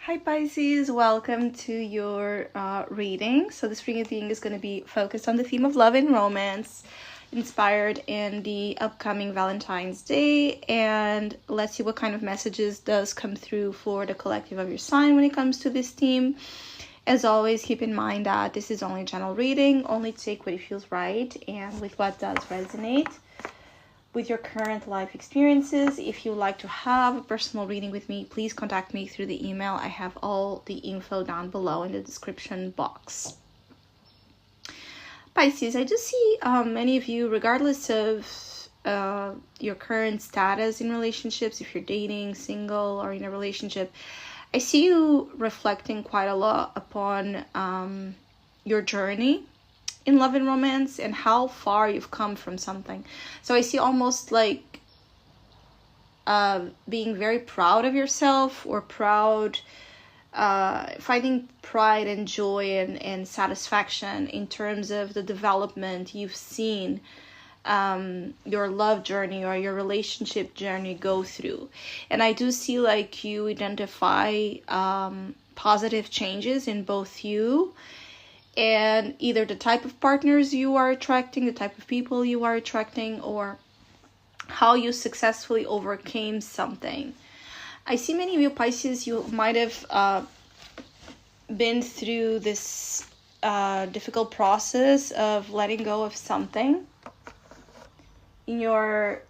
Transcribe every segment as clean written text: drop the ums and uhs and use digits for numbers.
Hi Pisces, welcome to your reading. So this reading is going to be focused on the theme of love and romance, inspired in the upcoming Valentine's Day, and let's see what kind of messages does come through for the collective of your sign when it comes to this theme. As always, keep in mind that this is only a general reading, only take what it feels right and with what does resonate with your current life experiences. If you'd like to have a personal reading with me, please contact me through the email. I have all the info down below in the description box. Pisces, I just see many of you, regardless of your current status in relationships, if you're dating, single, or in a relationship, I see you reflecting quite a lot upon your journey in love and romance and how far you've come from something. So I see almost like being very proud of yourself, or finding pride and joy and satisfaction in terms of the development you've seen your love journey or your relationship journey go through. And I do see like you identify positive changes in both you and either the type of partners you are attracting, the type of people you are attracting, or how you successfully overcame something. I see many of you Pisces, you might have been through this difficult process of letting go of something in your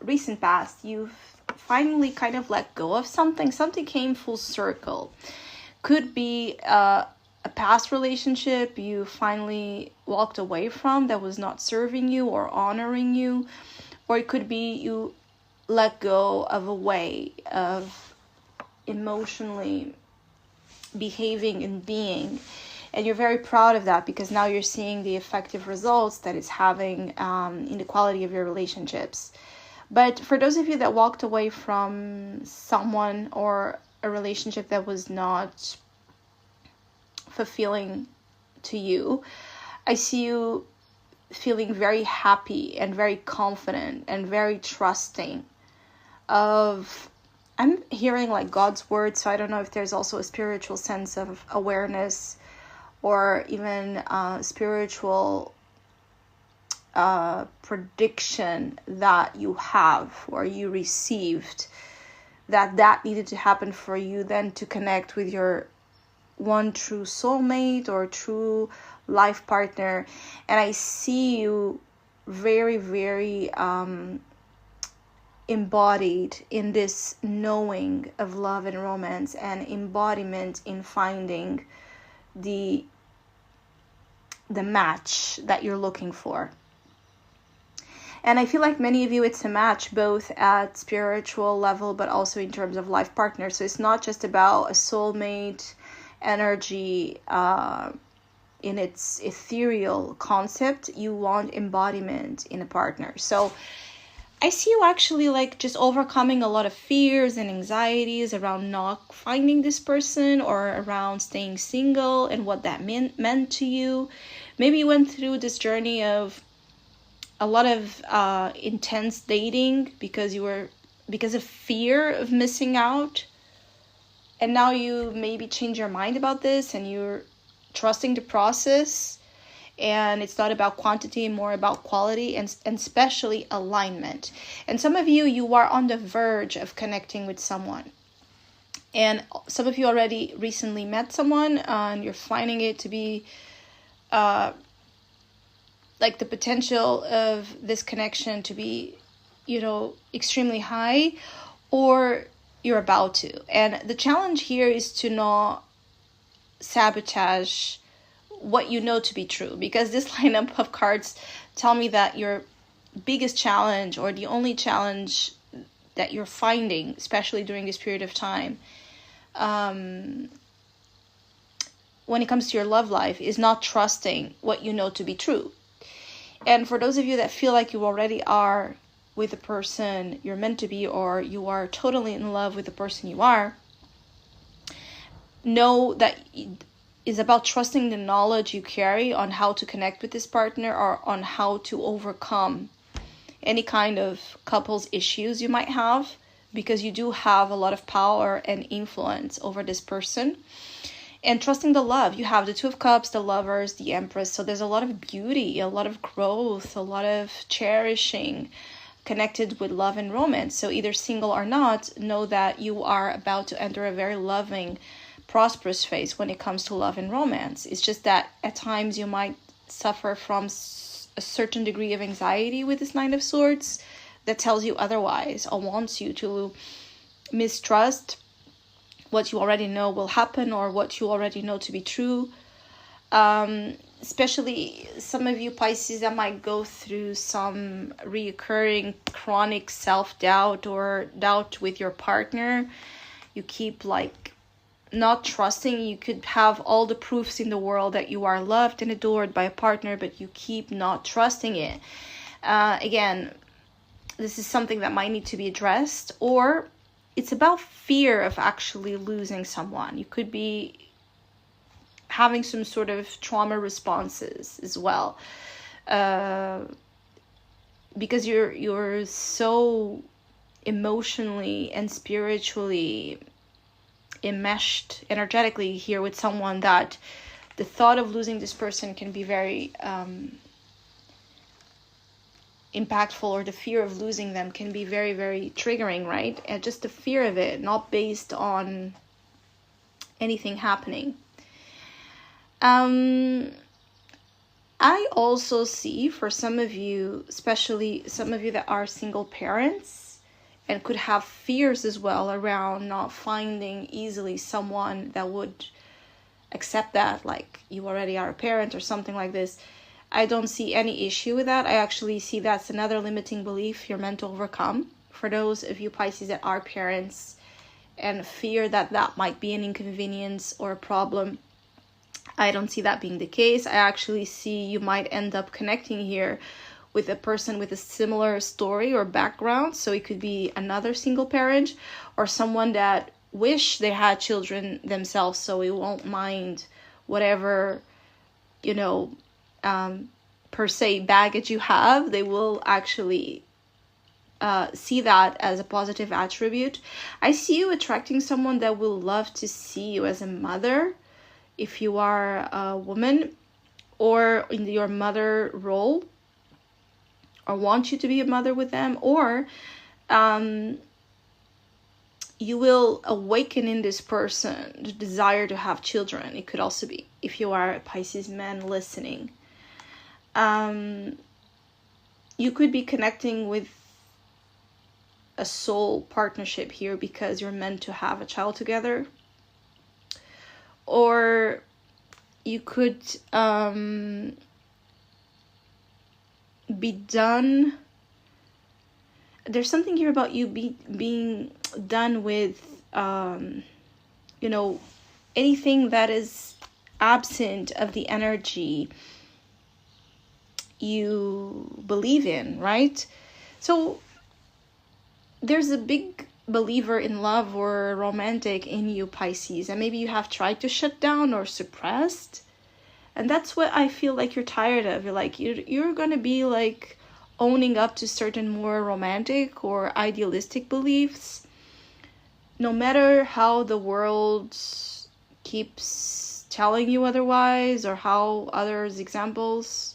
recent past. You've finally kind of let go of something. Something came full circle. Could be a past relationship you finally walked away from that was not serving you or honoring you, or it could be you let go of a way of emotionally behaving and being, and you're very proud of that because now you're seeing the effective results that it's having in the quality of your relationships. But for those of you that walked away from someone or a relationship that was not fulfilling to you, I see you feeling very happy and very confident and very trusting of, I'm hearing like God's word, so I don't know if there's also a spiritual sense of awareness or even spiritual prediction that you have or you received that needed to happen for you then to connect with your one true soulmate or true life partner. And I see you very, very embodied in this knowing of love and romance and embodiment in finding the match that you're looking for. And I feel like many of you, it's a match both at spiritual level, but also in terms of life partner. So it's not just about a soulmate energy in its ethereal concept. You want embodiment in a partner. So I see you actually like just overcoming a lot of fears and anxieties around not finding this person or around staying single and what that meant to you. Maybe you went through this journey of a lot of intense dating because of fear of missing out, and now you maybe change your mind about this and you're trusting the process, and it's not about quantity, more about quality and especially alignment. And some of you are on the verge of connecting with someone, and some of you already recently met someone and you're finding it to be like the potential of this connection to be, extremely high, or you're about to. And the challenge here is to not sabotage what you know to be true, because this lineup of cards tell me that your biggest challenge, or the only challenge that you're finding, especially during this period of time, when it comes to your love life, is not trusting what you know to be true. And for those of you that feel like you already are with the person you're meant to be, or you are totally in love with the person you are, know that it's about trusting the knowledge you carry on how to connect with this partner, or on how to overcome any kind of couples issues you might have because you do have a lot of power and influence over this person. And trusting the love. You have the Two of Cups, the Lovers, the Empress. So there's a lot of beauty, a lot of growth, a lot of cherishing connected with love and romance. So either single or not, know that you are about to enter a very loving, prosperous phase when it comes to love and romance. It's just that at times you might suffer from a certain degree of anxiety with this Nine of Swords that tells you otherwise, or wants you to mistrust what you already know will happen, or what you already know to be true. Especially some of you Pisces that might go through some reoccurring chronic self-doubt or doubt with your partner. You keep like not trusting. You could have all the proofs in the world that you are loved and adored by a partner, but you keep not trusting it. Again, this is something that might need to be addressed, or it's about fear of actually losing someone. You could be having some sort of trauma responses as well, because you're so emotionally and spiritually enmeshed energetically here with someone that the thought of losing this person can be very impactful, or the fear of losing them can be very, very triggering, right? And just the fear of it, not based on anything happening. I also see for some of you, especially some of you that are single parents and could have fears as well around not finding easily someone that would accept that, like you already are a parent or something like this. I don't see any issue with that. I actually see that's another limiting belief you're meant to overcome. For those of you Pisces that are parents and fear that that might be an inconvenience or a problem, I don't see that being the case. I actually see you might end up connecting here with a person with a similar story or background. So it could be another single parent or someone that wish they had children themselves, so it won't mind whatever, per se baggage you have. They will actually see that as a positive attribute. I see you attracting someone that will love to see you as a mother, if you are a woman, or in your mother role, or want you to be a mother with them, or you will awaken in this person the desire to have children. It could also be if you are a Pisces man listening. You could be connecting with a soul partnership here because you're meant to have a child together. Or you could be done. There's something here about you being done with, anything that is absent of the energy you believe in, right? So there's a big believer in love or romantic in you, Pisces, and maybe you have tried to shut down or suppressed, and that's what I feel like you're tired of. You're like, you're gonna be like owning up to certain more romantic or idealistic beliefs, no matter how the world keeps telling you otherwise, or how others' examples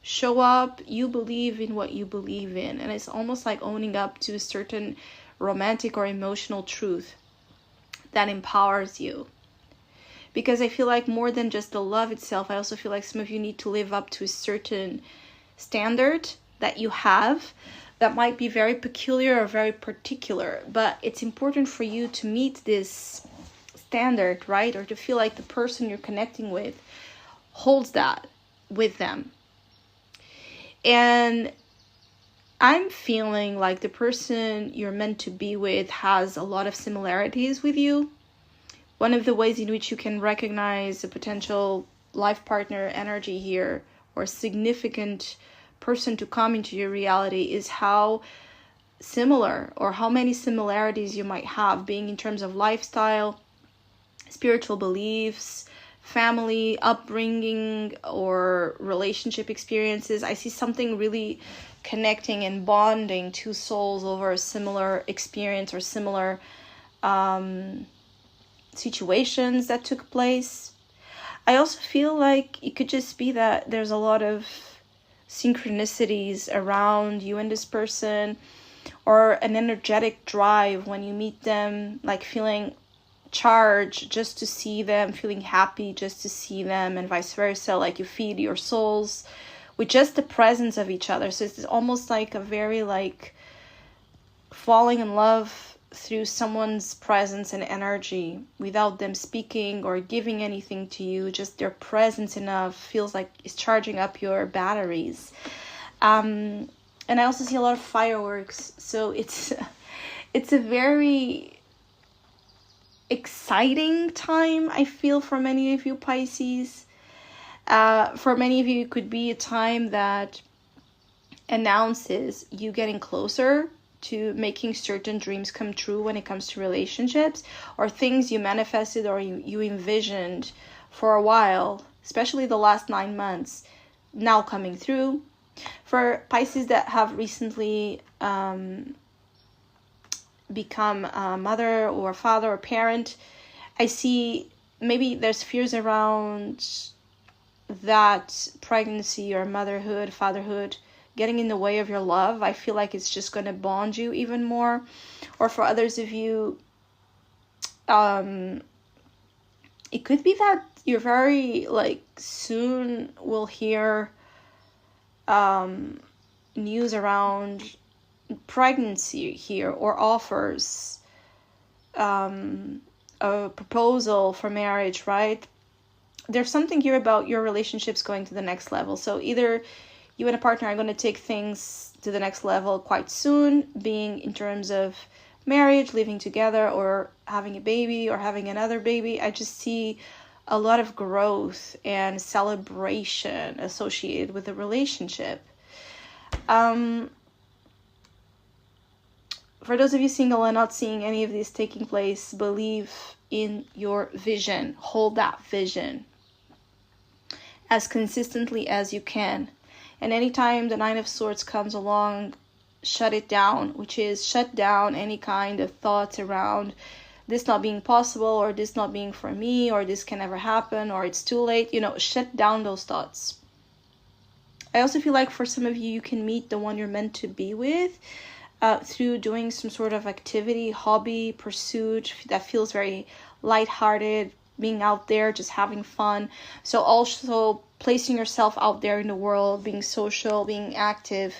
show up. You believe in what you believe in, and it's almost like owning up to a certain romantic or emotional truth that empowers you. Because I feel like more than just the love itself, I also feel like some of you need to live up to a certain standard that you have that might be very peculiar or very particular, but it's important for you to meet this standard, right? Or to feel like the person you're connecting with holds that with them. And I'm feeling like the person you're meant to be with has a lot of similarities with you. One of the ways in which you can recognize a potential life partner energy here, or significant person to come into your reality, is how similar or how many similarities you might have, being in terms of lifestyle, spiritual beliefs, family upbringing or relationship experiences. I see something really connecting and bonding two souls over a similar experience or similar situations that took place. I also feel like it could just be that there's a lot of synchronicities around you and this person, or an energetic drive when you meet them, like feeling charged just to see them, feeling happy just to see them, and vice versa. Like you feed your souls with just the presence of each other. So it's almost like a very like falling in love through someone's presence and energy without them speaking or giving anything to you. Just their presence enough feels like it's charging up your batteries. And I also see a lot of fireworks. So it's a very exciting time, I feel, for many of you Pisces. For many of you, it could be a time that announces you getting closer to making certain dreams come true when it comes to relationships, or things you manifested or you envisioned for a while, especially the last 9 months, now coming through. For Pisces that have recently become a mother or father or parent, I see maybe there's fears around that pregnancy or motherhood, fatherhood getting in the way of your love. I feel like it's just going to bond you even more. Or for others of you, it could be that you're very like soon will hear news around pregnancy here, or offers, a proposal for marriage, right? There's something here about your relationships going to the next level. So either you and a partner are going to take things to the next level quite soon, being in terms of marriage, living together, or having a baby, or having another baby. I just see a lot of growth and celebration associated with the relationship. For those of you single and not seeing any of these taking place, believe in your vision. Hold that vision as consistently as you can. And anytime the Nine of Swords comes along, shut it down, which is shut down any kind of thoughts around this not being possible, or this not being for me, or this can never happen, or it's too late. Shut down those thoughts. I also feel like for some of you, you can meet the one you're meant to be with through doing some sort of activity, hobby, pursuit that feels very lighthearted, being out there, just having fun. So also placing yourself out there in the world, being social, being active,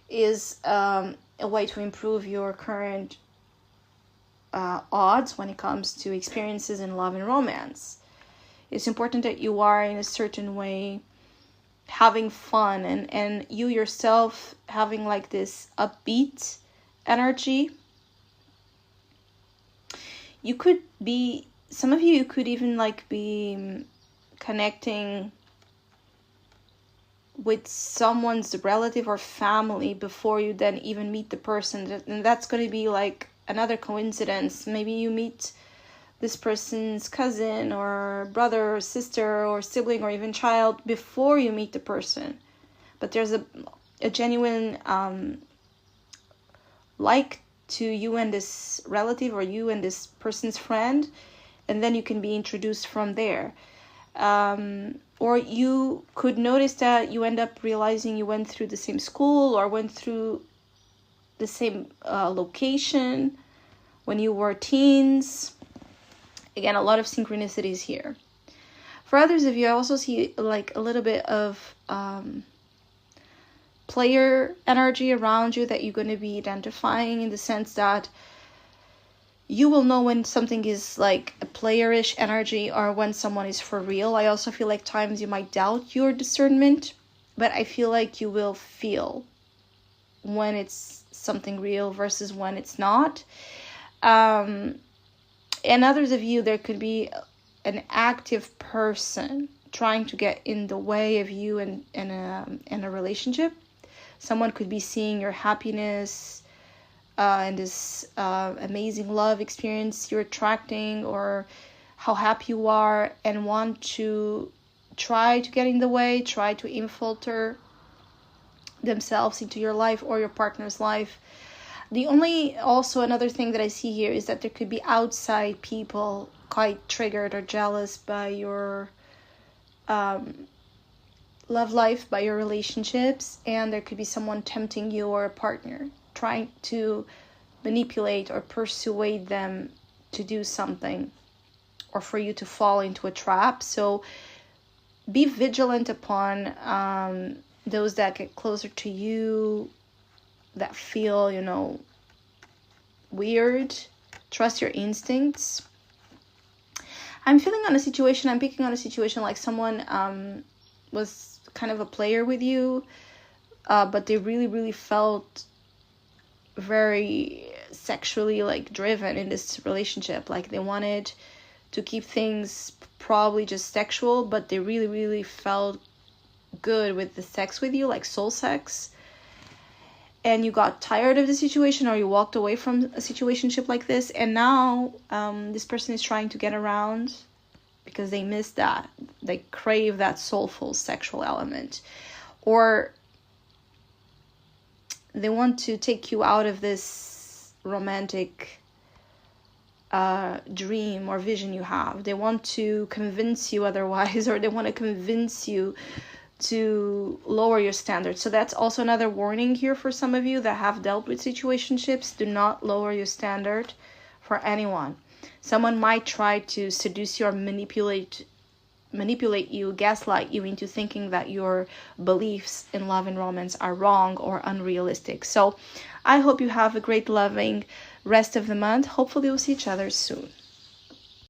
is a way to improve your current odds when it comes to experiences in love and romance. It's important that you are in a certain way having fun, and you yourself having like this upbeat energy. You could be, some of you could even like be connecting with someone's relative or family before you then even meet the person. And that's going to be like another coincidence. Maybe you meet this person's cousin or brother or sister or sibling or even child before you meet the person. But there's a genuine like to you and this relative, or you and this person's friend, and then you can be introduced from there. Or you could notice that you end up realizing you went through the same school or went through the same location when you were teens. Again, a lot of synchronicities here. For others of you, I also see like a little bit of player energy around you that you're going to be identifying, in the sense that you will know when something is like a playerish energy or when someone is for real. I also feel like times you might doubt your discernment, but I feel like you will feel when it's something real versus when it's not. And others of you, there could be an active person trying to get in the way of you in a relationship. Someone could be seeing your happiness and this amazing love experience you're attracting, or how happy you are and want to try to get in the way, try to infiltrate themselves into your life or your partner's life. The only, also another thing that I see here is that there could be outside people quite triggered or jealous by your love life, by your relationships, and there could be someone tempting you or a partner, trying to manipulate or persuade them to do something or for you to fall into a trap. So be vigilant upon those that get closer to you, that feel, weird. Trust your instincts. I'm picking on a situation like someone was kind of a player with you, but they really, really felt very sexually driven in this relationship. Like they wanted to keep things probably just sexual, but they really, really felt good with the sex with you, like soul sex. And you got tired of the situation, or you walked away from a situationship like this, and now this person is trying to get around because they miss that. They crave that soulful sexual element. Or they want to take you out of this romantic dream or vision you have. They want to convince you otherwise, or they want to convince you to lower your standards. So that's also another warning here for some of you that have dealt with situationships. Do not lower your standard for anyone. Someone might try to seduce you or manipulate you, gaslight you into thinking that your beliefs in love and romance are wrong or unrealistic. So I hope you have a great, loving rest of the month. Hopefully we'll see each other soon.